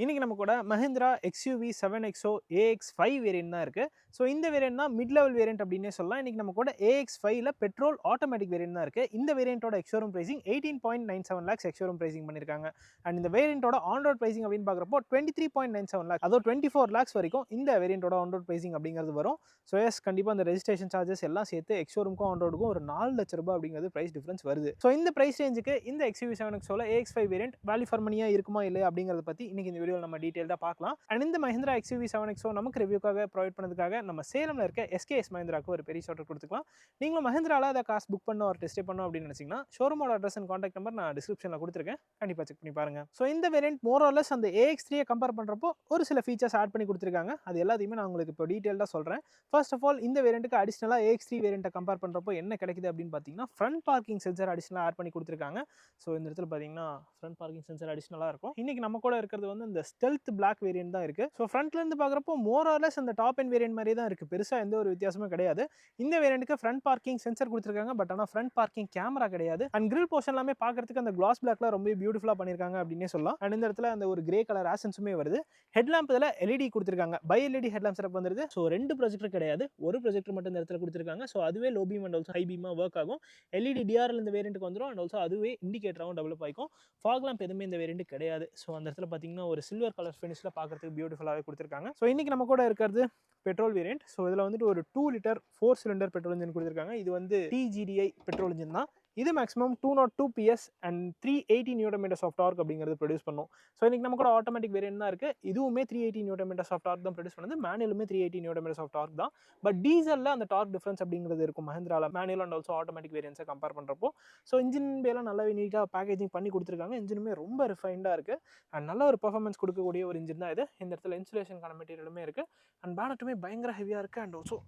இன்னைக்கு நம்ம கூட Mahindra XUV 7XO AX5 variant தான் இருக்கு. ஸோ இந்த வேரியன்ட் தான் மிட் லெவல் வேரியன்ட் அப்படின்னே சொல்லலாம். இன்னைக்கு நம்ம கூட AX5ல பெட்ரோல் ஆட்டோமேட்டிக் வேரியன்ட் தான் இருக்கு. இந்த வேரியன்ட்டோட ex showroom pricing 18.97 lakhs ex showroom pricing பண்ணிருக்காங்க. அண்ட் இந்த வேரியன்ட்டோட ஆன் ரோட் பிரைசிங் அப்படின்னு பார்க்குறப்போ 23.97 lakhs, அதோ 24 lakhs வரைக்கும் இந்த வேரியன்ட்டோட ஆன் ரோட் பிரைசிங் அப்படிங்கிறது வரும். ஸோ எஸ், கண்டிப்பாக அந்த ரெஜிஸ்ட்ரேஷன் சார்ஜஸ் எல்லாம் சேர்த்து எக்ஸ்ஷோரூமுக்கும் ஆன் ரோடுக்கும் ஒரு 4 லட்ச ரூபாய் அப்படிங்கிறது பிரைஸ் டிஃபரன்ஸ் வருது. ஸோ இந்த பிரைஸ் ரேஞ்சுக்கு இந்த XUV 7XOல AX5 variant value for மணியா இருக்குமா இல்லையா அப்படிங்கிறத பற்றி இன்னைக்கு இந்த வீடியோவில் நம்ம டீட்டெயிலாக பார்க்கலாம். அண்ட் இந்த Mahindra XUV 7XO நமக்கு ரிவ்யூக்காக ப்ரொவைட் பண்ணதுக்காக நம்ம சேலம்ல இருக்க SKS Mahindraக்கு ஒரு பெரிய ஷார்ட் கொடுத்துக்கலாம். நீங்களும் Mahindraல அதை காசு புக் பண்ண ஒரு டெஸ்ட் பண்ணணும் அப்படின்னு நினைச்சீங்கன்னா ஷோரூமோட அட்ரஸ் அண்ட் கான்டாக்ட் நம்பர் நான் டிஸ்கிரிப்ஷனில் கொடுத்துருக்கேன். கண்டிப்பாக செக் பண்ணி பாருங்க. ஸோ இந்த வேரியன்ட் மோரோலஸ் அந்த AX3 கம்பேர் பண்ணுறப்போ ஒரு சில ஃபீச்சர்ஸ் ஆட் பண்ணி கொடுத்துருக்காங்க. அது எல்லாத்தையுமே நான் உங்களுக்கு இப்போ டீட்டெயிலாக சொல்கிறேன். ஃபர்ஸ்ட் ஆஃப் ஆல், இந்த வேரியன்ட்டுக்கு அடிஷனலாக AX3 வேரியண்ட்டை கம்பேர் பண்ணுறப்போ என்ன கிடைக்குது அப்படின்னு பார்த்தீங்கன்னா ஃப்ரண்ட் பார்க்கிங் சென்சர் அடிஷனலாக ஆட் பண்ணி கொடுத்துருக்காங்க. ஸோ இந்த இடத்துல பார்த்தீங்கன்னா ஃப்ரண்ட் பார்க்கிங் சென்சர் அடிஷனலாக இருக்கும். இன்னைக்கு நம்ம கூட இருக்கிறது வந்து இந்த ஸ்டெல்த் பிளாக் வேரியன்ட் தான் இருக்கு. ஸோ ஃப்ரண்ட்ல இருந்து பார்க்குறப்போ மோரோலஸ் அந்த டாப் அண்ட் வேரியன்ட் மாதிரி தான் இருக்கு. பெருசாக எந்த ஒரு வித்தியாசமும் கிடையாது. இந்த வேரியன்ட்டுக்கு ஃப்ரண்ட் பார்க்கிங் சென்சர் கொடுத்துருக்காங்க. பட் ஆனால் ஃப்ரண்ட் பார்க்கிங் கேமரா கிடையாது. அண்ட் கிரில் போர்ஷன் எல்லாமே பார்க்கறதுக்கு அந்த கிளாஸ் பிளாக்ல ரொம்ப பியூட்டிஃபுல்லாக பண்ணியிருக்காங்க அப்படின்னே சொல்லலாம். அண்ட் இந்த இடத்துல அந்த ஒரு கிரே கலர் ஆசன்ஸுமே வருது. ஹெட்லாம்ப் இதில் LED கொடுத்துருக்காங்க. பை LED ஹெட்லாம்ப் செட்டப் வந்துருது. ஸோ 2 ப்ரொஜெக்டர் கிடையாது, ஒரு ப்ரொஜெக்டர் மட்டும் இந்த இடத்துல கொடுத்துருக்காங்க. ஸோ அதுவே low beam and also high பீமாக ஒர்க் ஆகும். LED DRL இந்த வேரியன்ட்டுக்கு வந்துடும். அண்ட் ஆல்சோ அதுவே இண்டிகேட்டராகவும் டெவலப் ஆகிக்கும். ஃபாக் லேம்ப் எதுவுமே இந்த வேரியன்ட் கிடையாது. ஸோ அந்த இடத்துல பார்த்தீங்கன்னா ஒரு சில்வர் கலர் ஃபினிஷில் பார்க்கறதுக்கு பியூட்டிஃபுல்லாகவே கொடுத்துருக்காங்க. ஸோ இன்னைக்கு நம்ம கூட இருக்கிறது பெட்ரோல் வேரியன்ட். ஸோ இதில் வந்துட்டு ஒரு 2 லிட்டர் 4 சிலிண்டர் பெட்ரோல் இன்ஜின் கொடுத்துருக்காங்க. இது வந்து TGDI பெட்ரோல் இன்ஜின் தான். இது maximum 202 PS and 380 Nm of torque அப்படிங்கிறது ப்ரொடியூஸ் பண்ணும். ஸோ இன்னைக்கு நம்ம கூட ஆட்டோமேட்டிக் வேரியன்ட் தான் இருக்கு. இதுவுமே 380 Nm ஆஃப் டார்க் தான் ப்ரொடியூஸ் பண்ணுது. மேனுவலுமே 380 Nm ஆஃப் டார்க் தான். பட் டீசலில் அந்த டார்க் டிஃபரன்ஸ் அப்படிங்கிறது இருக்கும் மஹிந்திரால மேனுவல் அண்ட் ஆல்சோ ஆட்டோமேட்டிக் வேரியன்ஸை கம்பேர் பண்ணுறப்போ. ஸோ இன்ஜின் பேலாம் நல்லாவே நீட்டாக பேக்கேஜிங் பண்ணி கொடுத்துருக்காங்க. இன்ஜினுமே ரொம்ப ரிஃபைண்டாக இருக்குது அண்ட் நல்ல ஒரு பர்ஃபார்மன்ஸ் கொடுக்கக்கூடிய ஒரு இன்ஜின் தான் இது. இந்த இடத்துல இன்சுலேஷனுக்கான மெட்டீரியலுமே இருக்குது. அண்ட் பேனட்டுமே பயங்கர ஹெவியாக இருக்குது. அண்ட் ஆல்சோ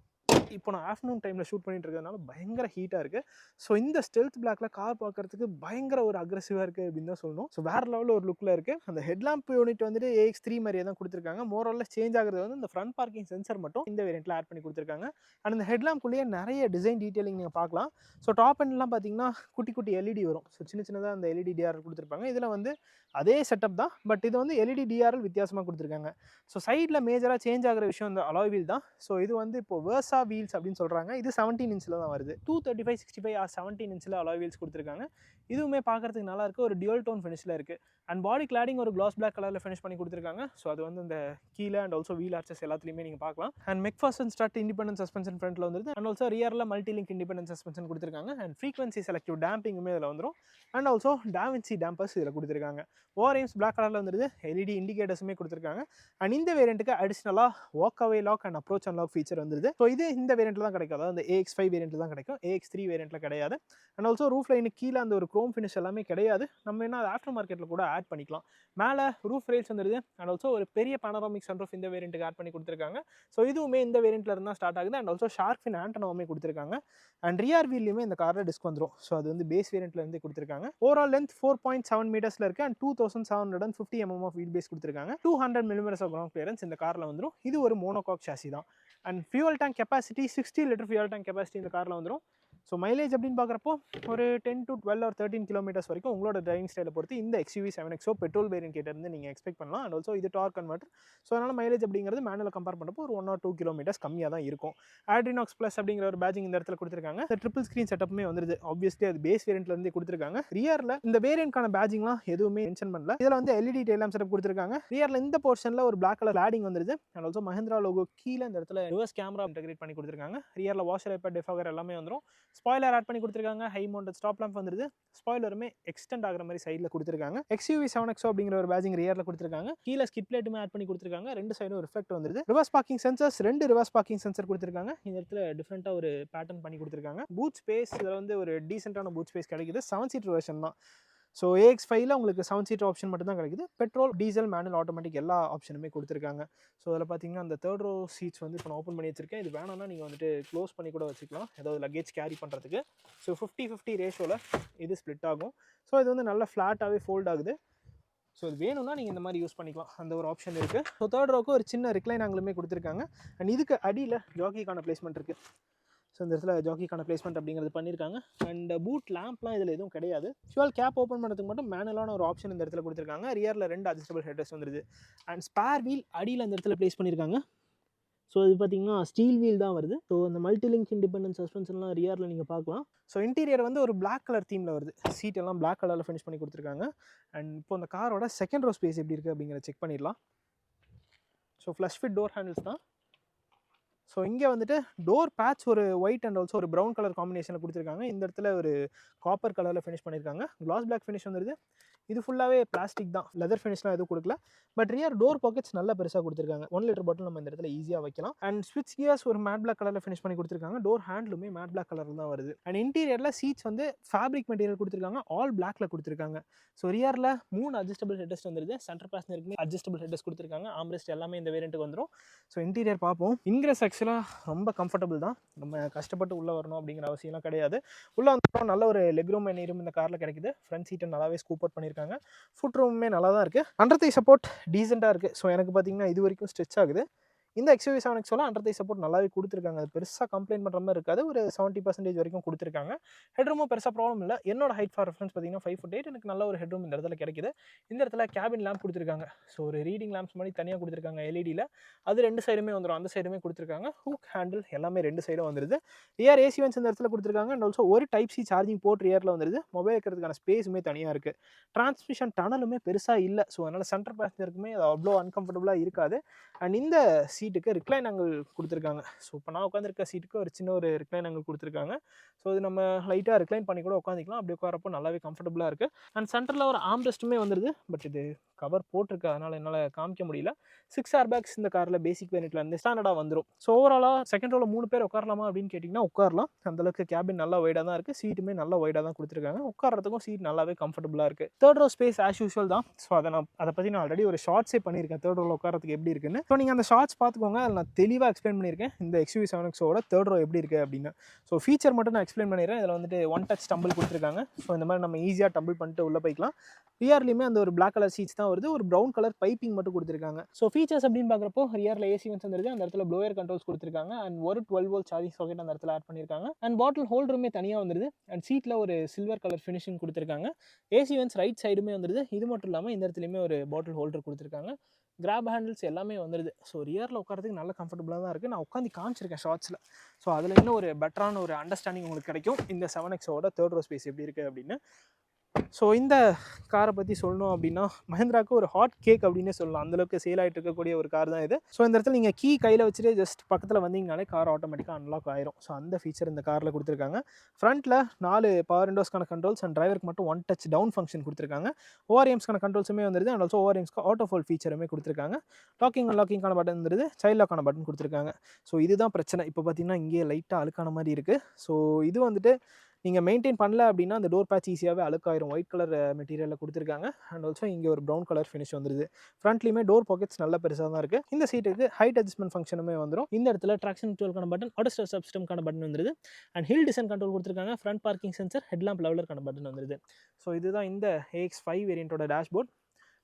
இப்போ நான் ஆஃப்டர்நூன் டைமில் ஷூட் பண்ணிட்டு இருக்கிறதுனால பயங்கர ஹீட்டாக இருக்குது. ஸோ இந்த ஸ்டெல்த் பிளாக்ல கார் பார்க்கறதுக்கு பயங்கர ஒரு அக்ரெசிவாக இருக்குது அப்படின்னு தான் சொல்லணும். ஸோ வேறு லெவலில் ஒரு லுக்கில் இருக்குது. அந்த ஹெட்லாம்ப் யூனிட் வந்துட்டு AX3 மாதிரியே தான் கொடுத்துருக்காங்க. மோரோலஸ் சேஞ்ச் ஆகிறது வந்து இந்த ஃப்ரண்ட் பார்க்கிங் சென்சர் மட்டும் இந்த வேரியண்ட்டில் ஆட் பண்ணி கொடுத்துருக்காங்க. அண்ட் இந்த ஹெட்லாம்ப்குள்ளேயே நிறைய டிசைன் டீட்டெயிலிங் நீங்கள் பார்க்கலாம். ஸோ டாப் எண்ட்லாம் பார்த்தீங்கன்னா குட்டி குட்டி LED வரும். ஸோ சின்ன சின்னதாக அந்த LED DRL கொடுத்துருப்பாங்க. இதில் வந்து அதே செட்டப் தான், பட் இது வந்து LED DRL வித்தியாசமாக கொடுத்துருக்காங்க. ஸோ சைடில் மேஜராக சேஞ்ச் ஆகிற விஷயம் இந்த அலாய் வீல் தான். ஸோ இது வந்து இப்போ வேர்சா வீல்ஸ் அப்படின்னு சொல்கிறாங்க. இது 17 இன்ச்சில் தான் வருது. 235/65 ஆர் 17 இன்ச்சில் அலாய் வீல்ஸ் கொடுத்துருக்காங்க. இதுவுமே பார்க்கறதுக்கு நல்லா இருக்குது. ஒரு டியூல் டோன் ஃபினிஷில் இருக்குது. அண்ட் பாடி கிளாடிங் ஒரு கிளாஸ் பிளாக் கலரில் ஃபினிஷ் பண்ணி கொடுத்துருக்காங்க. ஸோ அது வந்து இந்த கீழே அண்ட் ஆல்சோ வீல் ஆர்ச்சஸ் எல்லாத்துலேயுமே நீங்கள் பார்க்கலாம். And MacPherson strut independent suspension ஃப்ரண்ட்டில் வந்துருது. அண்ட் ஆல்சோ ரியரில் மல்டி லிங்க் இண்டிபெண்டன்ட் சஸ்பென்ஷன் கொடுத்துருக்காங்க. அண்ட் ஃப்ரீக்வன்சி செலக்டிவ் டேம்பிங்குமே இதில் வந்துடும். அண்ட் ஆல்சோ டாவின்சி டேம்பர்ஸ் இதில் கொடுத்துருக்காங்க. ஓஆர்எம்ஸ் பிளாக் கலரில் வந்துருது. LED இண்டிகேட்டர்ஸுமே கொடுத்துருக்காங்க. அண்ட் இந்த வேரியண்ட்டுக்கு அடிஷனலாக walk away lock and approach and lock feature வந்துருது. ஸோ இது இந்த வேரியண்ட்டில் தான் கிடைக்கும். அதாவது அந்த AX5 வேரியண்ட்டில் தான் கிடைக்கும். AX3 வேரியண்ட்டில் கிடையாது. அண்ட் ஆல்சோ ரூஃப் லைனுக்கு கீழே அந்த ஒரு க்ரோம் ஃபினிஷ் எல்லாமே கிடையாது. நம்ம என்ன அது ஆஃப்டர் மார்க்கெட்டில் கூட ஆட் பண்ணிக்கலாம். மேலே ரூஃப் ரெயில்ஸ் வந்துருது. அண்ட் ஆல்சோ ஒரு பெரிய பனோராமிக் சன்ரூஃப் இந்த வேரியண்ட்டுக்கு ஆட் பண்ணி கொடுத்துருக்காங்க. ஸோ இதுவுமே இந்த வேரியண்ட்டில் இருந்தால் ஸ்டார்ட் ஆகுது. அண்ட் ஆல்சோ ஷார்க் ஃபின் ஆண்டனாவுமே கொடுத்துருக்காங்க. அண்ட் ரியர் வீல்லையுமே இந்த காரில் டிஸ்க் வந்துடும். ஸோ அது வந்து பேஸ் வேரியண்ட்டில் இருந்து கொடுத்துருக்காங்க. ஓவரால் லென்த் 4.7 மீட்டர்ஸில் இருக்குது. And 2750 mm of wheelbase கொடுத்துருக்காங்க. 200 mm ஆஃப் கிரவுண்ட் கிளியரன்ஸ் இந்த காரில் வந்துடும். இது ஒரு மோனோகாக் சாசி தான். And fuel tank capacity 60 litre fuel tank capacity இந்த காரில் வந்துடும். ஸோ மைலேஜ் அப்படின்னு பார்க்குறப்போ ஒரு 10 to 12 or 13 கிலோமீட்டர்ஸ் வரைக்கும் உங்களோட டிரைவிங் ஸ்டைலை பொறுத்து இந்த XUV 7XO பெட்ரோல் வேரியன்ட் கிட்டேருந்து நீங்கள் எக்ஸ்பெக்ட் பண்ணலாம். அண்ட் ஆல்சோ இது டார்க் கன்வெர்ட்டர். ஸோ அதனால் மைலேஜ் அப்படிங்கிறது மேனுவல் கம்பேர் பண்ணுறப்போ ஒரு 1 or 2 கிலோமீட்டர்ஸ் கம்மியாக தான் இருக்கும். ஆட்ரினாக்ஸ் ப்ளஸ் அப்படிங்கிற ஒரு பேஜிங் இந்த இடத்துல கொடுத்துருக்காங்க. இந்த ட்ரிபிள் ஸ்க்ரீன் செட்டப்புமே வந்துருது. ஆப்வியஸ்லி அது பேஸ் வேரியன்ட்லேருந்து கொடுத்துருக்காங்க. ரியரில் இந்த வேரியன்ட்கான பேஜிங்லாம் எதுவுமே மென்ஷன் பண்ணல. இதில் வந்து LED டெய்லாம் செட்டப் கொடுத்துருக்காங்க. ரியரில் இந்த போர்ஷனில் ஒரு பிளாக் கலர் கிளாடிங் வந்துருது. அண்ட் ஆல்சோ மஹிந்திரா லோகோ கீழே இந்த இடத்துல ரிவர்ஸ் கேமரா இன்டெகிரேட் பண்ணி கொடுத்துருக்காங்க. ரியரில் வாஷர் வைப்பர் டெஃபாகர் எல்லாமே வந்துடும். ஸ்பாய்லர் ஆட் பண்ணி கொடுத்துருக்காங்க. ஹை மவுண்டட் ஸ்டாப் லேம்ப் வந்துருது. ஸ்பாய்லருமே எக்ஸ்டெண்ட் ஆகிற மாதிரி சைடில் கொடுத்துருக்காங்க. XUV 7XO அப்படிங்கிற ஒரு பேஜிங் ரியரில் கொடுத்துருக்காங்க. கீழே ஸ்கிட் பிளேட்டுமே ஆட் பண்ணி கொடுத்துருக்காங்க. ரெண்டு சைடும் ரிஃப்ளெக்ட் வந்துருது. Reverse parking sensors 2 reverse parking sensor கொடுத்துருக்காங்க. இந்த இடத்துல டிஃப்ரெண்ட்டாக ஒரு பேட்டர்ன் பண்ணி கொடுத்துருக்காங்க. பூட் ஸ்பேஸ் இதில் வந்து ஒரு டீசென்ட்டான பூட் ஸ்பேஸ் கிடைக்குது. 7 சீட்டர் வெர்ஷன் தான். ஸோ AX5ல உங்களுக்கு 7 சீட்டர் ஆப்ஷன் மட்டும் தான் கிடைக்குது. பெட்ரோல், டீசல், மேனுவல், ஆட்டோமேட்டிக் எல்லா ஆப்ஷனுமே கொடுத்துருக்காங்க. ஸோ அதில் பார்த்தீங்கன்னா அந்த தேர்ட் ரோ சீட்ஸ் வந்து இப்போ நான் ஓப்பன் பண்ணி வச்சிருக்கேன். இது வேணாம்னா நீங்கள் வந்துட்டு க்ளோஸ் பண்ணி கூட வச்சுக்கலாம், ஏதாவது லக்கேஜ் கேரி பண்ணுறதுக்கு. ஸோ 50-50 ரேஷோவில் இது ஸ்ப்ளிட் ஆகும். ஸோ இது வந்து நல்லா ஃப்ளாட்டாகவே ஃபோல்ட் ஆகுது. ஸோ இது வேணும்னா நீங்கள் இந்த மாதிரி யூஸ் பண்ணிக்கலாம். அந்த ஒரு ஆப்ஷன் இருக்குது. ஸோ தேர்ட் ரோக்கு ஒரு சின்ன ரிக்ளைன் ஆங்கிலுமே கொடுத்துருக்காங்க. அண்ட் இதுக்கு அடியில் ஜாக்கிக்கான பிளேஸ்மெண்ட் இருக்குது. ஸோ இந்த இடத்துல ஜாக்கிக்கான பிளேஸ்மெண்ட் அப்படிங்கிறது பண்ணியிருக்காங்க. அண்ட் பூட் லேம்ப்லாம் இதில் எதுவும் கிடையாது. ஃபியூல் கேப் ஓப்பன் பண்ணுறதுக்கு மட்டும் மேனுவலான ஒரு ஆப்ஷன் இந்த இடத்துல கொடுத்துருக்காங்க. ரியரில் 2 அட்ஜஸ்டபிள் ஹெட்ரெஸ்ட் வந்துருது. அண்ட் ஸ்பேர் வீல் அடியில் அந்த இடத்துல ப்ளேஸ் பண்ணியிருக்காங்க. ஸோ இது பார்த்தீங்கன்னா ஸ்டீல் வீல் தான் வருது. ஸோ அந்த மல்டிலிங்க் இண்டிபெண்டன்ட் சஸ்பென்ஷன்லாம் ரியரில் நீங்கள் பார்க்கலாம். ஸோ இன்டீரியர் வந்து ஒரு பிளாக் கலர் தீமில் வருது. சீட் எல்லாம் பிளாக் கலரில் ஃபினிஷ் பண்ணி கொடுத்துருக்காங்க. அண்ட் இப்போ அந்த காரோட செகண்ட் ரோ ஸ்பேஸ் எப்படி இருக்குது அப்படிங்கிறத செக் பண்ணிடலாம். So flush fit door handles தான். ஸோ இங்கே வந்துட்டு டோர் பேட்ச் ஒரு ஒயிட் அண்ட் ஆல்சோ ஒரு ப்ரௌன் கலர் காம்பினேஷனில் கொடுத்துருக்காங்க. இந்த இடத்துல ஒரு காப்பர் கலரில் ஃபினிஷ் பண்ணியிருக்காங்க. கிளாஸ் பிளாக் ஃபினிஷ் வந்துருது. இது ஃபுல்லாகவே பிளாஸ்டிக் தான், லெதர் ஃபினிஷ்லாம் எதுவும் கொடுக்கல. பட் ரியர் டோர் பாக்கெட்ஸ் நல்லா பெருசாக கொடுத்துருக்காங்க. 1 லிட்டர் பாட்டில் நம்ம இந்த இடத்துல ஈஸியாக வைக்கலாம். அண்ட் ஸ்விட்ச் கியர்ஸ் ஒரு மேட் பிளாக் கலரில் ஃபினிஷ் பண்ணி கொடுத்துருக்காங்க. டோர் ஹேண்ட்லுமே மேட் பிளாக் கலரில் தான் வருது. அண்ட் இன்டீரியரில் சீட்ஸ் வந்து ஃபேப்ரிக் மெட்டீரியல் கொடுத்துருக்காங்க. ஆல் பிளாக்ல கொடுத்துருக்காங்க. ஸோ ரியரில் 3 அட்ஜஸ்டபிள் ஹெட்ரெஸ்ட் வந்துருது. சென்டர் பேசஞ்சருக்குமே அட்ஜஸ்டபிள் ஹெட்ரெஸ்ட் கொடுத்துருக்காங்க. ஆம்ரெஸ்ட் எல்லாமே இந்த வேரியண்ட்டுக்கு வந்துடும். ஸோ இன்டீரியர் பார்ப்போம். இன்கிரஸ் ஆக்சுவலாக ரொம்ப கம்ஃபர்டபுள் தான். நம்ம கஷ்டப்பட்டு உள்ளே வரணும் அப்படிங்கிற அவசியம்லாம் கிடையாது. உள்ளே வந்து நல்ல ஒரு லெக் ரூம் நீரும் இந்த காரில் கிடைக்குது. ஃப்ரண்ட் சீட்டை நல்லாவே ஸ்கூப் அவுட் பண்ணியிருக்காங்க. ஃபுட் ரூமுமே நல்லா தான் இருக்குது. அண்டர் தை சப்போர்ட் டீசெண்டாக இருக்குது. ஸோ எனக்கு பார்த்தீங்கன்னா இது வரைக்கும் ஸ்ட்ரெச் ஆகுது. இந்த XUV 7XO அண்டர் தை சப்போர்ட் நல்லாவே கொடுத்துருக்காங்க. அது பெருசாக கம்ப்ளைண்ட் பண்ணுற மாதிரி இருக்காது. ஒரு 70% வரைக்கும் கொடுத்துருக்காங்க. ஹெட்ரூமும் பெருசாக ப்ராப்ளம் இல்லை. என்னோட ஹைட் ஃபார் ரெஃபரன்ஸ் பார்த்தீங்கன்னா 5'8". எனக்கு நல்ல ஒரு ஹெட்ரூம் இந்த இடத்துல கிடைக்குது. இந்த இடத்துல கேபின் லேம்ப் கொடுத்துருக்காங்க. ஸோ ஒரு ரீடிங் லேம்ப்ஸ் மாதிரி தனியாக கொடுத்துருக்காங்க எல்இடியில். அது 2 சைடுமே வந்துடும். அந்த சைடுமே கொடுத்துருக்காங்க. ஹூக் ஹேண்டில் எல்லாமே 2 சைடும் வந்துருது. ரியர் AC வென்ட்ஸ் இந்த இடத்துல கொடுத்துருக்காங்க. அண்ட் ஆல்சோ ஒரு டைப் சி சார்ஜிங் போர்ட் ரியரில் வந்துருது. மொபைல் வைக்கிறதுக்கான ஸ்பேஸுமே தனியாக இருக்குது. டிரான்ஸ்மிஷன் டனலுமே பெருசாக இல்லை. ஸோ அதனால் சென்டர் பேசஞ்சருக்குமே அது அவ்வளோ அன்கம்ஃபர்டபுளாக இருக்காது. அண்ட் இந்த சீட்டுக்கு ரிக்ளைன் ஆங்கிள் கொடுத்துருக்காங்க. ஸோ இப்போ நான் உட்காந்துருக்க சீட்டுக்கு ஒரு சின்ன ஒரு ரிக்ளைன் ஆங்கிள் கொடுத்துருக்காங்க. ஸோ இது நம்ம லைட்டாக ரிக்ளைன் பண்ணி கூட உட்காந்துக்கலாம். அப்படி உட்காரப்போ நல்லாவே கம்ஃபர்டபுளாக இருக்குது. அண்ட் சென்டரில் ஒரு ஆம்ரெஸ்ட்டுமே வந்துருது. பட் இது கவர் போட்டிருக்கு, அதனால் என்னால் காமிக்க முடியல. 6 ஏர்பேக்ஸ் இந்த காரில் பேசிக் வேரியண்ட்ல இருந்து ஸ்டாண்டர்டாக வந்துடும். ஸோ ஓவராலாக செகண்ட் ரோவில் 3 பேர் உட்காரலாமா அப்படின்னு கேட்டிங்கன்னா உட்காரலாம். அந்தளவுக்கு கேபின் நல்லா வைடாக தான் இருக்குது. சீட்டுமே நல்லா வைடாக தான் கொடுத்துருக்காங்க. உட்காரத்துக்கும் சீட் நல்லாவே கம்ஃபர்டபுளாக இருக்குது. Third row space as usual தான். ஸோ அதை பற்றி நான் ஆல்ரெடி ஒரு ஷார்ட்ஸே பண்ணியிருக்கேன் தேர்ட் ரோவில் உட்காரத்துக்கு எப்படி இருக்குன்னு. ஸோ நீங்கள் அந்த ஷார்ட்ஸ் பார்த்துக்கோங்க. அதில் நான் தெளிவாக எக்ஸ்பிளைன் பண்ணியிருக்கேன் இந்த XUV 7XOட தேர்ட் ரோ எப்படி இருக்குது அப்படின்னு. ஸோ ஃபீச்சர் மட்டும் நான் எக்ஸ்பிளைன் பண்ணிடுறேன். இதில் வந்துட்டு ஒன் டச் டம்பிள் கொடுத்துருக்காங்க. ஸோ இந்த மாதிரி நம்ம ஈஸியாக டம்பிள் பண்ணிட்டு உள்ளே போய்க்கலாம். ரியர்லையுமே அந்த ஒரு பிளாக் கலர் சீட்ஸ் தான் வருது. ஒரு ப்ரௌன் கலர் பைப்பிங் மட்டும் கொடுத்துருக்காங்க. ஸோ ஃபீச்சர்ஸ் அப்படின்னு பார்க்குறப்போ ரியரில் AC வென்ட்ஸ் வந்துருது. அந்த இடத்துல ப்ளோயர் கண்ட்ரோல்ஸ் கொடுத்துருக்காங்க. அண்ட் ஒரு 12 வோல்ட் சார்ஜிங் சாக்கெட் அந்த இடத்துல ஆட் பண்ணியிருக்காங்க. அண்ட் பாட்டில் ஹோல்டருமே தனியாக வந்துருது. அண்ட் சீட்டில் ஒரு சில்வர் கலர் ஃபினிஷிங் கொடுத்துருக்காங்க. AC வென்ட்ஸ் ரைட் சைடுமே வந்துருது. இது மட்டும் இல்லாமல் இந்த இடத்துலையுமே ஒரு பாட்டில் ஹோல்டர் கொடுத்துருக்காங்க. கிராப் ஹேண்டில்ஸ் எல்லாமே வந்துடுது. ஸோ ரியரில் உட்காரத்துக்கு நல்ல கம்ஃபர்டபுளாக தான் இருக்குது. நான் உட்காந்து காமிச்சிருக்கேன் ஷார்ட்ஸில். ஸோ அதில் இன்னும் ஒரு பெட்டரான ஒரு அண்டர்ஸ்டாண்டிங் உங்களுக்கு கிடைக்கும் இந்த 7XOட தேர்ட் ரோ ஸ்பேஸ் எப்படி இருக்குது அப்படின்னு. ஸோ இந்த காரை பற்றி சொல்லணும் அப்படின்னா மஹிந்திராவுக்கு ஒரு ஹாட் கேக் அப்படின்னே சொல்லலாம். அந்தளவுக்கு சேல் ஆகிட்டு இருக்கக்கூடிய ஒரு கார் தான் இது. ஸோ இந்த இடத்துல நீங்கள் கீ கையில் வச்சுட்டு ஜஸ்ட் பக்கத்தில் வந்தீங்கனாலே கார் ஆட்டோமேட்டிக்காக அன்லாக் ஆயிரும். ஸோ அந்த ஃபீச்சர் இந்த காரில் கொடுத்துருக்காங்க. ஃப்ரண்ட்டில் 4 பவர் விண்டோஸ்க்கான கண்ட்ரோல்ஸ் அண்ட் டிரைவருக்கு மட்டும் ஒன் டச் டவுன் ஃபங்க்ஷன் கொடுத்துருக்காங்க. ORMஸ்க்கான கண்ட்ரோல்ஸுமே வந்துருது. அண்ட் ஆல்சோ ORMஸ்க்கு ஆட்டோ ஃபோல்ட் ஃபீச்சருமே கொடுத்துருக்காங்க. லாக்கிங் அண்ட் லாக்கிங்கான பட்டன் வந்துருது. சைல்ட் லாக்கான பட்டன் கொடுத்துருக்காங்க. ஸோ இதுதான் பிரச்சனை. இப்போ பார்த்தீங்கன்னா இங்கே லைட்டாக அழுக்கான மாதிரி இருக்குது. ஸோ இது வந்துட்டு நீங்கள் மெயின்டைன் பண்ணல அப்படின்னா அந்த டோர் பேட்ச் ஈஸியாகவே அழுக்காயிரும். ஒயிட் கலர் மெட்டீரியலில் கொடுத்துருக்காங்க. அண்ட் ஆல்சோ இங்கே ஒரு ப்ரௌன் கலர் ஃபினிஷ் வந்துருது. ஃப்ரண்ட்லேயுமே டோர் பாக்கெட்ஸ் நல்ல பெருசாக தான் இருக்குது. இந்த சீட்டுக்கு ஹைட் அட்ஜஸ்ட்மெண்ட் ஃபங்க்ஷனுமே வந்துடும். இந்த இடத்துல ட்ராக்ஷன் கண்ட்ரோலுக்கான பட்டன், ஆட்டோ ஸ்டார்ட் சிஸ்டம்க்கான பட்டன் வந்துருது. அண்ட் ஹில் டிசைன் கண்ட்ரோல் கொடுத்துருக்காங்க. ஃப்ரண்ட் பார்க்கிங் சென்சர், ஹெட்லாம்ப் லெவலருக்கான பட்டன் வந்துருது. ஸோ இதுதான் இந்த AX5 வேரியண்ட்டோட டேஷ்போர்ட்.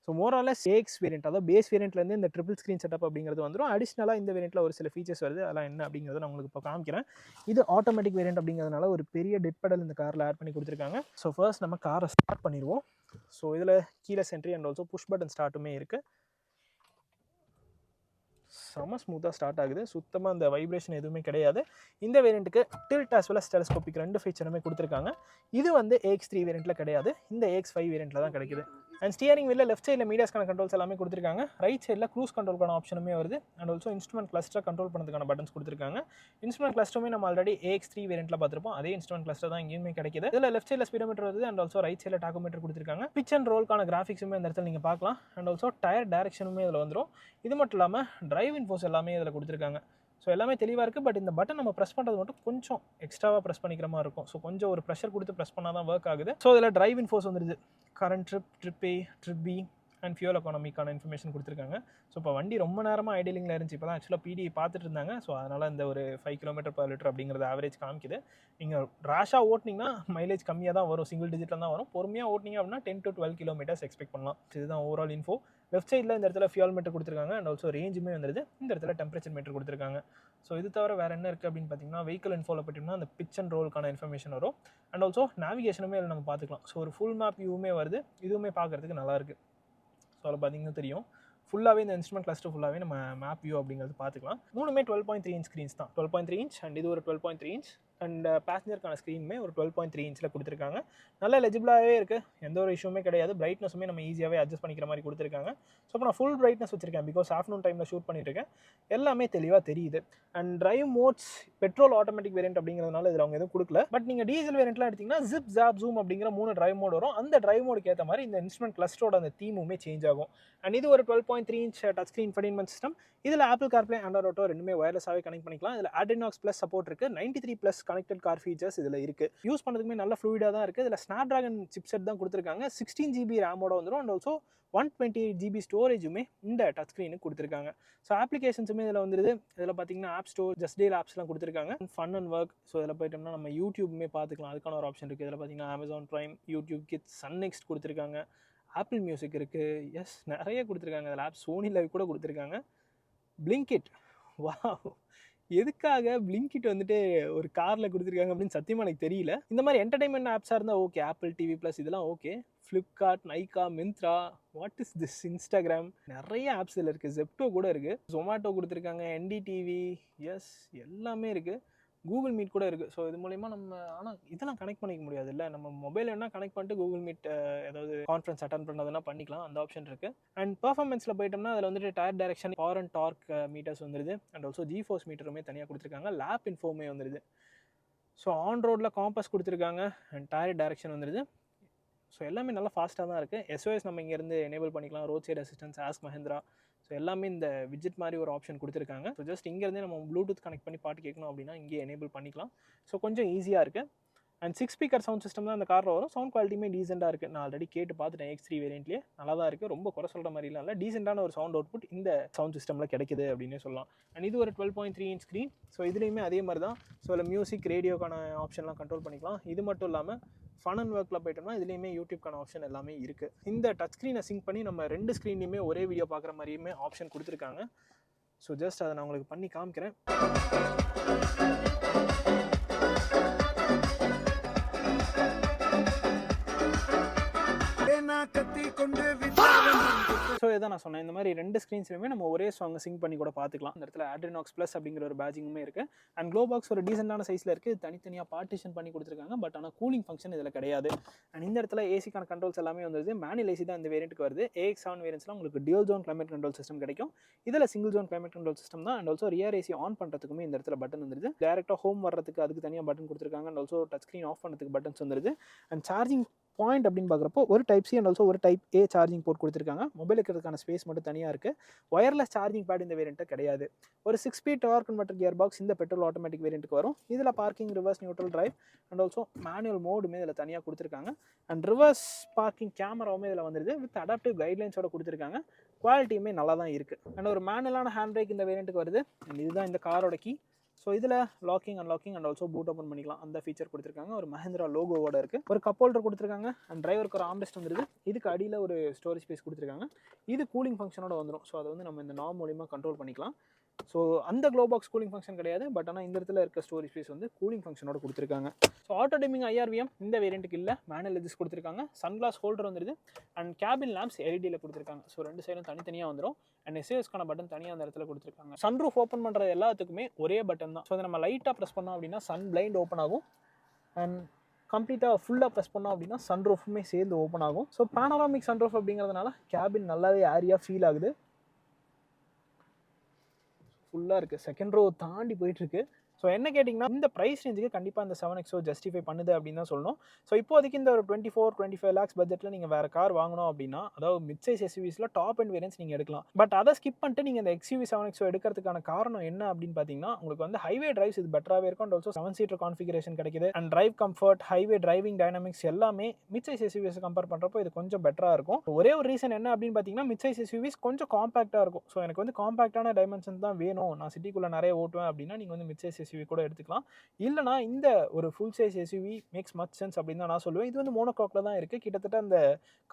ஸோ மோராலஸ் AX வேரியண்ட், அதாவது பேஸ் வேரியண்ட்லேருந்து இந்த ட்ரிபிள் ஸ்க்ரீன் செட்டப் அப்படிங்கிறது வந்துடும். அடிஷ்னலாக இந்த வேரியண்ட்டில் ஒரு சில ஃபீச்சர்ஸ் வருது. அதெல்லாம் என்ன அப்படிங்கிறத நான் உங்களுக்கு இப்போ காமிக்கிறேன். இது ஆட்டோமேட்டிக் வேரியண்ட் அப்படிங்கிறதுனால ஒரு பெரிய டெட் பெடல் இந்த காரில் ஆட் பண்ணி கொடுத்துருக்காங்க. ஸோ ஃபர்ஸ்ட் நம்ம காரை ஸ்டார்ட் பண்ணிடுவோம். ஸோ இதில் கீழே சென்ட்ரி அண்ட் ஆல்சோ புஷ் பட்டன் ஸ்டார்ட்டுமே இருக்குது. செம ஸ்மூத்தாக ஸ்டார்ட் ஆகுது. சுத்தமாக அந்த வைப்ரேஷன் எதுவுமே கிடையாது. இந்த வேரியண்ட்டுக்கு tilt as well as telescopic 2 ஃபீச்சருமே கொடுத்துருக்காங்க. இது வந்து AX3 வேரியண்ட்டில் கிடையாது. இந்த AX5 வேரியண்ட்டில் தான் கிடைக்குது. அண்ட் ஸ்டியரிங் வீலில் லெஃப்ட் சைடில் மீடியாஸ்க்கான கண்ட்ரோல்ஸ் எல்லாமே கொடுத்துருக்காங்க. ரைட் சைடில் க்ரூஸ் கண்ட்ரோலுக்கான ஆப்ஷனுமே வருது. And also instrument cluster control பண்ணுறதுக்கான பட்டன்ஸ் கொடுத்துருக்காங்க. இன்ஸ்ட்ருமெண்ட் கிளஸ்டருமே நம்ம ஆல்ரெடி AX3 வேரியண்ட்டில் பார்த்துருப்போம். அதே இன்ஸ்ட்ருமெண்ட் கிளஸ்டர் தான் இங்கேயுமே கிடைக்குது. இதில் லெஃப்ட் சைடில் ஸ்பீடோமீட்டர் வருது. அண்ட் ஆல்சோ ரைட் சைடில் டாக்கோமீட்டர் கொடுத்துருக்காங்க. பிச் அண்ட் ரோல்க்கான கிராஃபிக்ஸுமே இந்த இடத்துல நீங்கள் பார்க்கலாம். அண்ட் ஆல்சோ டயர் டைரக்ஷனுமே இதில் வந்துடும். இது மட்டும் இல்லாமல் டிரைவ் இன்ஃபோஸ் எல்லாமே இதில் கொடுத்துருக்காங்க. ஸோ எல்லாமே தெளிவாக இருக்குது. பட் இந்த பட்டன் நம்ம ப்ரெஸ் பண்ணுறது மட்டும் கொஞ்சம் எக்ஸ்ட்ராவாக ப்ரெஸ் பண்ணிக்கிற மாதிரி இருக்கும். ஸோ கொஞ்சம் ஒரு ப்ரெஷர் கொடுத்து ப்ரெஸ் பண்ணால் தான் ஒர்க் ஆகுது. ஸோ இதில் டிரைவ் இன்ஃபோஸ் வந்துருது. Current trip, trip A, trip B and fuel எக்கானமிக்கான இன்ஃபர்மேஷன் கொடுத்துருக்காங்க. ஸோ இப்போ வண்டி ரொம்ப நேரமாக ஐடியலிங்கில் இருந்துச்சு. இப்போ தான் ஆக்சுவலாக PDI பார்த்துட்டு இருந்தாங்க. ஸோ அதனால் இந்த ஒரு 5 km/லிட்டர் அப்படிங்கிறது ஆவரேஜ் காமிக்குது. நீங்கள் ரேஷாக ஓட்டினீங்கன்னா மைலேஜ் கம்மியாக தான் வரும். சிங்கிள் டிஜிட்டில் தான் வரும். பொறுமையாக ஓட்டினீங்க அப்படின்னா 10 to 12 km எக்ஸ்பெக்ட் பண்ணலாம். இதுதான் ஓவரால் இன்ஃபோ. லெஃப்ட் சைடில் இந்த இடத்துல ஃபியூல் மீட்டர் கொடுத்துருக்காங்க அண்ட் ஆல்சோ ரேஞ்சுமே வந்துருது. இந்த இடத்துல டெம்பரேச்சர் மீட்டர் கொடுத்துருக்காங்க. ஸோ இது தவிர வேறு என்ன இருக்குது அப்படின்னு பார்த்தீங்கன்னா வெஹிக்கல் இன்ஃபோவில் போய்ட்டோம்னா அந்த பிச் அண்ட் ரோலுக்கான இன்ஃபர்மேஷன் வரும். அண்ட் ஆல்சோ நேவிகேஷனுமே அதில் நம்ம பார்த்துக்கலாம். ஸோ ஒரு ஃபுல் மேப் வியூவுமே வருது. இதுவுமே பார்க்குறதுக்கு நல்லாயிருக்கு. ஸோ அதில் பார்த்தீங்கன்னா தெரியும் ஃபுல்லாகவே இந்த இன்ஸ்ட்ருமெண்ட் கிளஸ்டர் ஃபுல்லாகவே நம்ம மேப் வியூ அப்படிங்கிறது பார்த்துக்கலாம். மூணுமே 12.3 இன்ச் ஸ்க்ரீன்ஸ் தான். 12.3 இன்ச் அண்ட் இது ஒரு 12.3 இன்ச் அண்ட் பேசஞ்சருக்கான ஸ்க்ரீனுமே ஒரு 12.3 இன்ச்சில் கொடுத்துருக்காங்க. நல்லா லெஜிபிளாகவே இருக்குது. எந்த ஒரு இஷ்யூமே கிடையாது. பிரைட்னஸுமே நம்ம ஈஸியாகவே அட்ஜஸ்ட் பண்ணிக்கிற மாதிரி கொடுத்துருக்காங்க. ஸோ இப்போ நான் ஃபுல் பிரைட்னஸ் வச்சிருக்கேன் பிகாஸ் ஆஃப்டர்நூன் டைமில் ஷூட் பண்ணிட்டுருக்கேன். எல்லாமே தெளிவாக தெரியுது. And drive modes petrol automatic variant அப்படிங்கிறதுனால இதில் அவங்க எதுவும் கொடுக்கல. பட் நீங்கள் டீசல் வேரியன்ட்லாம் எடுத்திங்கன்னா ஜிப் ஜாப் ஜூம் அப்படிங்கிற 3 டிரைவ் மோட் வரும். அந்த டிரைவ் மோடுக்கு ஏற்ற மாதிரி இந்த இன்ஸ்ட்ருமெண்ட் கிளஸ்டரோட அந்த தீமுமே சேஞ்ச் ஆகும். அண்ட் இது ஒரு 12.3 இன்ச் டச் ஸ்க்ரீன் இன்ஃபர்டெயின்மென்ட் சிஸ்டம். இதில் ஆப்பிள் கார்ப்ளே அண்ட்ராய்ட் ஆட்டோ ரெண்டுமே வயர்லெஸ்ஸாகவே கனெக்ட் பண்ணிக்கலாம். இதில் Adrenox Plus சப்போர்ட் இருக்குது. 93+ கனெக்டட் கார் ஃபீச்சர்ஸ் இதில் இருக்குது. யூஸ் பண்ணுறதுக்குமே நல்ல ஃப்ளூயிடாக தான் இருக்குது. இதில் ஸ்னாப்ட்ராகன் சிப்செட் தான் கொடுத்துருக்காங்க. 16 GB ரேமோட வந்துடும். அண்ட் ஆல்சோ 128 GB ஸ்டோரேஜுமே இந்த டச் ஸ்க்ரீனுக்கு கொடுத்துருக்காங்க. ஸோ அப்ளிகேஷன்ஸுமே இதில் வந்துருது. இதில் பார்த்தீங்கன்னா ஆப் ஸ்டோர், ஜஸ்ட் டீல் ஆப்ஸ்லாம் கொடுத்துருக்காங்க. Fun and work. ஸோ இதில் போயிட்டோம்னா நம்ம யூடியூப்மே பார்த்துக்கலாம். அதுக்கான ஒரு ஆப்ஷன் இருக்குது. இதில் பார்த்தீங்கன்னா Amazon Prime, YouTube kids, Sun next கொடுத்துருக்காங்க. ஆப்பிள் மியூசிக் இருக்குது. எஸ் நிறைய கொடுத்துருக்காங்க. இதில் ஆப் சோனி லைவ் கூட கொடுத்துருக்காங்க. Blinkit. வாவ், எதுக்காக Blinkit வந்துட்டு ஒரு காரில் கொடுத்துருக்காங்க அப்படின்னு சத்தியமாக எனக்கு தெரியல. இந்த மாதிரி என்டர்டைன்மெண்ட் ஆப்ஸாக இருந்தால் ஓகே. ஆப்பிள் டிவி ப்ளஸ் இதெல்லாம் okay. Flipkart, Nykaa, Myntra, what is this, Instagram, நிறைய ஆப்ஸ் இதில் இருக்குது. ஜெப்டோ கூட இருக்குது. ஜொமேட்டோ கொடுத்துருக்காங்க. என்டிடிவி, எஸ் எல்லாமே இருக்குது. கூகுள் மீட் கூட இருக்குது. ஸோ இது மூலயமா நம்ம ஆனால் இதெல்லாம் கனெக்ட் பண்ணிக்க முடியாது இல்லை. நம்ம மொபைல் வேணால் கனெக்ட் பண்ணிட்டு கூகுள் மீட் ஏதாவது கான்ஃபரன்ஸ் அட்டன் பண்ணுறதுனா பண்ணிக்கலாம். அந்த ஆப்ஷன் இருக்குது. அண்ட் பர்ஃபார்மன்ஸில் போயிட்டோம்னா அதில் வந்துட்டு tyre direction, power and torque meters வந்துருது. அண்ட் ஆல்சோ ஜிஃபோர்ஸ் மீட்டருமே தனியாக கொடுத்துருக்காங்க. லேப் இன்ஃபோமே வந்துருது. ஸோ ஆன் ரோடில் காம்பஸ் கொடுத்துருக்காங்க அண்ட் டயர் டைரக்ஷன் வந்துருது. ஸோ எல்லாமே நல்லா ஃபாஸ்ட்டாக தான் இருக்குது. எஸ்ஓஎஸ் நம்ம இங்கேருந்து எனேபிள் பண்ணிக்கலாம். Roadside assistance, ask Mahindra, so எல்லாமே இந்த விட்ஜெட் மாதிரி ஒரு ஆப்ஷன் கொடுத்துருக்காங்க. ஸோ ஜஸ்ட் இங்கேருந்தே நம்ம ப்ளூடூத் கனெக்ட் பண்ணி பாட்டு கேட்கணும் அப்படின்னா இங்கே எனேபிள் பண்ணிக்கலாம். ஸோ கொஞ்சம் ஈஸியாக இருக்குது. அண்ட் 6 ஸ்பீக்கர் சவுண்ட் சிஸ்டம் தான் அந்த காரில் வரும். சவுண்ட் குவாலிட்டியுமே டீசெண்டாக இருக்குது. நான் ஆல்ரெடி கேட்டு பார்த்துட்டேன். X3 வேரியன்ட்லேயே நல்லா தான் இருக்குது. ரொம்ப குறை சொல்கிற மாதிரிலாம் இல்லை. டீசெண்டான ஒரு சவுண்ட் அவுட்புட் இந்த சவுண்ட் சிஸ்டமில் கிடைக்குது அப்படின்னே சொல்லலாம். அண்ட் இது ஒரு 12.3 இன்ச் ஸ்க்ரீன். ஸோ இதுலேயுமே அதே மாதிரி தான். ஸோ இதில் மியூசிக், ரேடியோக்கான ஆப்ஷன்லாம் கண்ட்ரோல் பண்ணிக்கலாம். இது மட்டும் இல்லாமல் ஃபன் அண்ட் ஒர்க்கில் போய்ட்டோம்னா இதுலேயுமே யூடியூப்க்கான ஆப்ஷன் எல்லாமே இருக்குது. இந்த டச் ஸ்க்ரீனை சிங்க் பண்ணி நம்ம 2 ஸ்க்ரீன்லையுமே ஒரே வீடியோ பார்க்குற மாதிரியுமே ஆப்ஷன் கொடுத்துருக்காங்க. ஸோ ஜஸ்ட் அதை நான் உங்களுக்கு பண்ணி காமிக்கிறேன். ஸோ இதான் நான் சொன்னேன். இந்த மாதிரி 2 ஸ்க்ரீன்ஸ்லையுமே நம்ம ஒரே சாங்கை சிங் பண்ணி கூட பார்த்துக்கலாம். இந்த இடத்துல Adrenox Plus அப்படிங்கிற ஒரு பேஜிங்குமே இருக்குது. அண்ட் க்ளோ பாக்ஸ் ஒரு டீசெண்டான சைஸில் இருக்குது. தனித்தனியாக பார்ட்டிஷன் பண்ணி கொடுத்துருக்காங்க. பட் ஆனால் கூலிங் ஃபங்க்ஷன் இதில் கிடையாது. அண்ட் இந்த இடத்துல ஏசிக்கான கண்ட்ரோல்ஸ் எல்லாமே வந்துருது. மேனுவல் ஏசி தான் இந்த வேரியண்ட்டுக்கு வருது. AX7 வேரியன்ட்ஸ்லாம் உங்களுக்கு dual zone climate control system கிடைக்கும். இதில் single zone climate control system தான். And also rear AC on பண்ணுறதுக்குமே இந்த இடத்துல பட்டன் வந்துருது. டேரெக்டாக ஹோம் வர்றதுக்கு அதுக்கு தனியாக பட்டன் கொடுத்துருக்காங்க. And also touch screen off பண்ணுறதுக்கு பட்டன்ஸ் வந்துருது. அண்ட் சார்ஜிங் பாயிண்ட் அப்படின்னு பார்க்குறப்போ ஒரு டைப் சி அண்ட் ஆல்சோ ஒரு டைப் ஏ சார்ஜிங் போர்ட் கொடுத்துருக்காங்க. மொபைல் இருக்கிறதுக்கான ஸ்பேஸ் மட்டும் தனியாக இருக்குது. ஒயர்லெஸ் சார்ஜிங் பேட் இந்த வேரியண்ட்டு கிடையாது. ஒரு 6 speed torque converter gear box இந்த பெட்ரோல் ஆட்டோமேட்டிக் வேரியண்ட்டுக்கு வரும். இதில் parking, reverse, neutral drive and also manual மோடுமே இதில் தனியாக கொடுத்துருக்காங்க. அண்ட் ரிவர்ஸ் பார்க்கிங் கேமராவுமே இதில் வந்துருது. வித் அடாப்டிவ் கைட்லைன்ஸோட கொடுத்துருக்காங்க. குவாலிட்டியுமே நல்லா தான் இருக்குது. அண்ட் ஒரு மேனுவலான ஹேண்ட் பிரேக் இந்த வேரியண்ட்டுக்கு வருது. அண்ட் இதுதான் இந்த காரோட கீ. ஸோ இதில் locking, unlocking and also boot open பண்ணிக்கலாம். அந்த ஃபீச்சர் கொடுத்துருக்காங்க. ஒரு மஹிந்திரா லோகோவோட இருக்குது. ஒரு கப் ஹோல்டர் கொடுத்துருக்காங்க. அண்ட் டிரைவருக்கு ஒரு ஆம்ரெஸ்ட் வந்துருது. இதுக்கு அடியில் ஒரு ஸ்டோரேஜ் ஸ்பேஸ் கொடுத்துருக்காங்க. இது கூலிங் ஃபங்க்ஷனோட வந்துடும். ஸோ அதை வந்து நம்ம இந்த நார்ம் மூலியமாக கண்ட்ரோல் பண்ணிக்கலாம். ஸோ அந்த க்ளோ பாக்ஸ் கூலிங் ஃபங்க்ஷன் கிடையாது. பட் ஆனால் இந்த இடத்துல இருக்க ஸ்டோரேஜ் ஸ்பேஸ் வந்து கூலிங் ஃபங்க்ஷனோட கொடுத்துருக்காங்க. ஸோ ஆட்டோ டிமிங் IRVM இந்த வேரியண்ட்டுக்கு இல்லை. மேனுவல் எட்ஜஸ் கொடுத்துருக்காங்க. சன்கிளாஸ் ஹோல்டர் வந்துருது. அண்ட் கேபின் லேம்ப்ஸ் எல்இடியில் கொடுத்துருக்காங்க. ஸோ 2 சைடும் தனித்தனியாக வந்துடும். அண்ட் எஸ்ஏஎஸ்க்கான பட்டன் தனியாக அந்த இடத்துல கொடுத்துருக்காங்க. சன்ரூஃப் ஓப்பன் பண்ணுறது எல்லாத்துக்குமே ஒரே பட்டன் தான். ஸோ அதை நம்ம லைட்டாக ப்ரெஸ் பண்ணோம் அப்படின்னா சன் பிளைண்ட் ஓப்பன் ஆகும். அண்ட் கம்ப்ளீட்டாக ஃபுல்லாக ப்ரெஸ் பண்ணோம் அப்படின்னா சன்ரூஃபுமே சேர்ந்து ஓப்பன் ஆகும். ஸோ பேனராமிக் சன்ரூஃப் அப்படிங்கிறதுனால கேபின் நல்லாவே ஏரியா ஃபீல் ஆகுது. ஃபுல்லாக இருக்குது. செகண்ட் ரோ தாண்டி போயிட்டுருக்கு. ஸோ என்ன கேட்டிங்கன்னா இந்த ப்ரைஸ் ரேஞ்சுக்கு கண்டிப்பாக இந்த 7XO ஜஸ்டிஃபை பண்ணுது அப்படின்னு தான் சொல்லணும். ஸோ இப்போதைக்கு இந்த ஒரு 24-25 lakhs பட்ஜெட்டில் நீங்கள் வேறு கார் வாங்கணும் அப்படின்னா, அதாவது மிட் சைஸ் எஸ்யூவிஸில் டாப் அண்ட் வேரியன்ஸ் நீங்கள் எடுக்கலாம். பட் அதை ஸ்கிப் பண்ணிட்டு நீங்கள் இந்த XUV 7XO எடுக்கிறதுக்கான காரணம் என்ன அப்படின்னு பார்த்தீங்கன்னா, உங்களுக்கு வந்து ஹைவே டிரைவ்ஸ் இது பெட்டராகவே இருக்கும். அண்ட் ஆல்சோ 7 சீட்டர் கான்ஃபிகரேஷன் கிடைக்குது. And drive comfort, highway driving dynamics எல்லாமே மிட் சைஸ் எஸ்யூவிஸ் கம்பேர் பண்ணுறப்போ இது கொஞ்சம் பெட்டராக இருக்கும். ஒரே ஒரு ரீசன் என்ன அப்படின்னு பார்த்தீங்கன்னா, மிட் சைஸ் எஸ்யூவிஸ் கொஞ்சம் காம்பாக்டாக இருக்கும். ஸோ எனக்கு வந்து காம்பாக்டான டைமென்ஷன் தான் வேணும், நான் சிட்டிக்குள்ளே நிறைய ஓட்டுவேன் அப்படின்னா நீங்கள் வந்து மிட் சைஸ் எஸ்யூவி கூட எடுத்துக்கலாம். இல்லைனா இந்த ஒரு full size SUV makes much sense அப்படின்னு தான் நான் சொல்லுவேன். இது வந்து மோனோகாக்கில் தான் இருக்குது. கிட்டத்தட்ட அந்த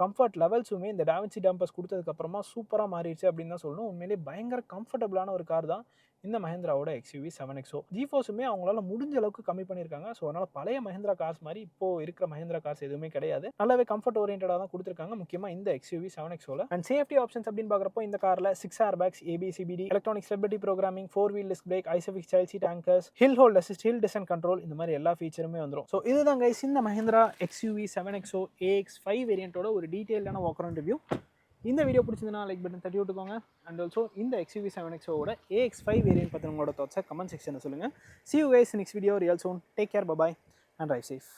கம்ஃபர்ட் லெவல்ஸுமே இந்த டாவின்சி டம்பர்ஸ் கொடுத்ததுக்கப்புறமா சூப்பராக மாறிடுச்சு அப்படின்னு தான் சொல்லணும். உண்மையிலேயே பயங்கர கம்ஃபர்டபுளான ஒரு கார் தான் இந்த மஹேந்திராவோட XUV 7XO. ஜிஃபோர்ஸுமே அவங்களால முடிஞ்ச அளவுக்கு கம்மி பண்ணியிருக்காங்க. ஸோ அதனால் பழைய மஹேந்திரா கார்ஸ் மாதிரி இப்போ இருக்கிற மஹேந்திரா கார்ஸ் எதுவுமே கிடையாது. நல்லாவே கம்ஃபர்ட் ஓரியன்டாக தான் கொடுத்துருக்காங்க, முக்கியமாக இந்த XUV 7XOல. அண்ட் சேஃப்டி ஆப்ஷன்ஸ் அப்படின்னு பார்க்குறப்போ இந்த காரில் 6 airbags, ABS, CBD, electronic stability programming, 4 wheel disc brake, isofix child seat anchors, hill hold assist, hill descent control, இந்த மாதிரி எல்லா ஃபீச்சருமே வந்துடும். ஸோ இதுதான் கைஸ் இந்த மஹேந்திரா XUV 7XO AX5 வேரியண்ட்டோட ஒரு டீட்டெயிலான வாக் அரவுண்ட் ரிவ்யூ. இந்த வீடியோ பிடிச்சிருந்தா லைக் பட்டன் தட்டி விட்டுக்கோங்க. அண்ட் ஆல்சோ இந்த XUV 7XOட AX5 வேரியன்ட் பற்றி உங்களோட தாட்ஸை கமெண்ட் செக்ஷனில் சொல்லுங்கள். See you guys in next video. Real soon. Take care. Bye bye and drive safe.